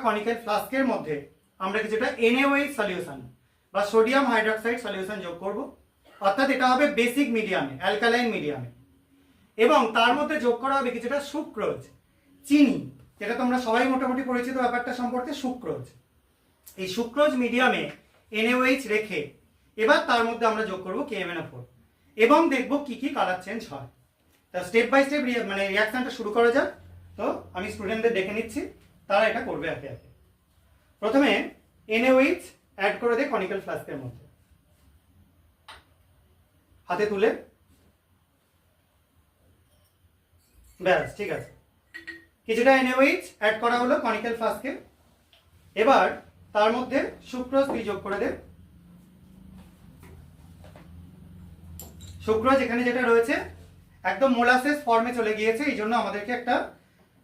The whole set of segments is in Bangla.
কনিক্যাল ফ্লাস্কের মধ্যে আমরা কিছুটা NaOH সলিউশন বা সোডিয়াম হাইড্রক্সাইড সলিউশন যোগ করব, অর্থাৎ এটা হবে বেসিক মিডিয়ামে, অ্যালকালাইন মিডিয়ামে। এবং তার মধ্যে যোগ করা হবে কিছুটা সুক্রোজ, চিনি, যেটা তোমরা সবাই মোটামুটি পরিচিত ব্যাপারটা সম্পর্কে, সুক্রোজ। এই সুক্রোজ মিডিয়ামে NaOH রেখে এবার তার মধ্যে আমরা যোগ করব KMnO4 এবং দেখব কি কি কালার চেঞ্জ হয়। তা স্টেপ বাই স্টেপ মানে রিয়াকশনটা শুরু করা যাক। তো আমি স্টুডেন্টদের দেখে নিচ্ছি, তারা এটা করবে একে একে। প্রথমে NaOH অ্যাড করে দে কনিক্যাল ফ্লাস্কের মধ্যে, হাতে তুলে, ব্যাস ঠিক আছে। কিছুটা NaOH অ্যাড করা হলো কনিক্যাল ফ্লাস্কে। এবার তার মধ্যে সুক্রোজ তুই যোগ করে দে। সুক্রোজ এখানে যেটা রয়েছে একদম মোলাসেস ফর্মে চলে গিয়েছে, এই জন্য আমাদেরকে একটা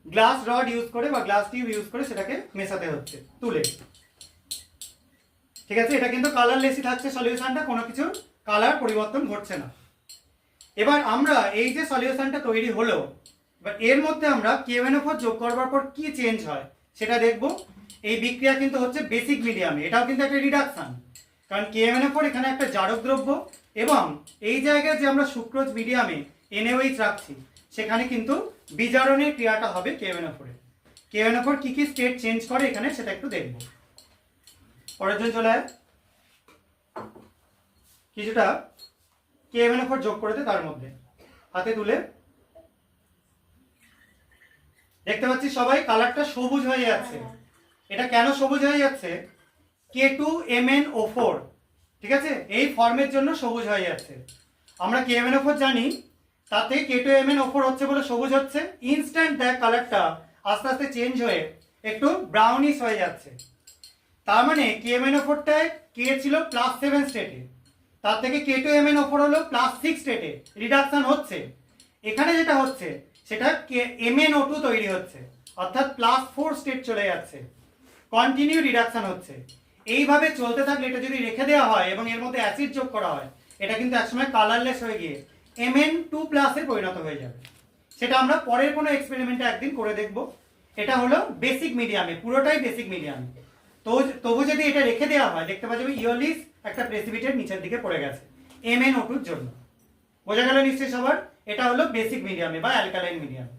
গ্লাস রড ইউজ করে বা গ্লাস টিউব ইউজ করে সেটাকে মেশাতে হচ্ছে তুলে। ঠিক আছে, এটা কিন্তু কালারলেসই থাকছে সলিউশনটা, কোনো কিছু কালার পরিবর্তন ঘটছে না। এবার আমরা এই যে সলিউশনটা তৈরি হলো, এবার এর মধ্যে আমরা KMnO4 যোগ করবার পর কি চেঞ্জ হয় সেটা দেখব। এই বিক্রিয়া কিন্তু হচ্ছে বেসিক মিডিয়ামে, এটাও কিন্তু একটা রিডাকশন, কারণ KMnO4 এখানে একটা জারক দ্রব্য এবং এই জায়গায় যে আমরা সুক্রোজ মিডিয়ামে NaOH রাখছি সেখানে কিন্তু বিজারণের ক্রিয়াটা হবে KMnO4 এর। KMnO4 কি কি স্টেট চেঞ্জ করে এখানে সেটা একটু দেখব। পরের জন চলে আয়, কিছুটা KMnO4 যোগ করে দে তার মধ্যে, হাতে তুলে। দেখতে পাচ্ছি সবাই কালারটা সবুজ হয়ে যাচ্ছে। এটা কেন সবুজ হয়ে যাচ্ছে? K2MnO4, ঠিক আছে, এই ফর্মের জন্য সবুজ হয়ে যাচ্ছে। আমরা KMnO4 জানি, তাতে K2MnO4 হচ্ছে বলে সবুজ হচ্ছে। ইনস্ট্যান্ট দেখ কালারটা আস্তে আস্তে চেঞ্জ হয়ে একটু ব্রাউনিশ হয়ে যাচ্ছে। তার মানে KMnO4টায় K ছিল +7 স্টেটে, তার থেকে K2MnO4 হলো +6 স্টেটে রিডাকশন হচ্ছে। এখানে যেটা হচ্ছে সেটা MnO2 তৈরি হচ্ছে, অর্থাৎ +4 স্টেট চলে যাচ্ছে, কন্টিনিউ রিডাকশন হচ্ছে। এইভাবে চলতে থাকলে এটা যদি রেখে দেওয়া হয় এবং এর মধ্যে অ্যাসিড যোগ করা হয়, এটা কিন্তু একসময় কালারলেস হয়ে গিয়ে Mn2+ এ পরিণত হয়ে যাবে। সেটা আমরা পরের কোনো এক্সপেরিমেন্টে একদিন করে দেখব। এটা হলো বেসিক মিডিয়ামে, পুরোটাই বেসিক মিডিয়ামে। তো তবু যদি এটা রেখে দেওয়া হয়, দেখতে পাচ্ছি ইয়োলিস একটা প্রেসিপিটেট নিচের দিকে পড়ে গেছে MnO2 এর জন্য। বোঝা গেল নিশ্চয়ই সবার? এটা হলো বেসিক মিডিয়ামে বা অ্যালকালাইন মিডিয়ামে।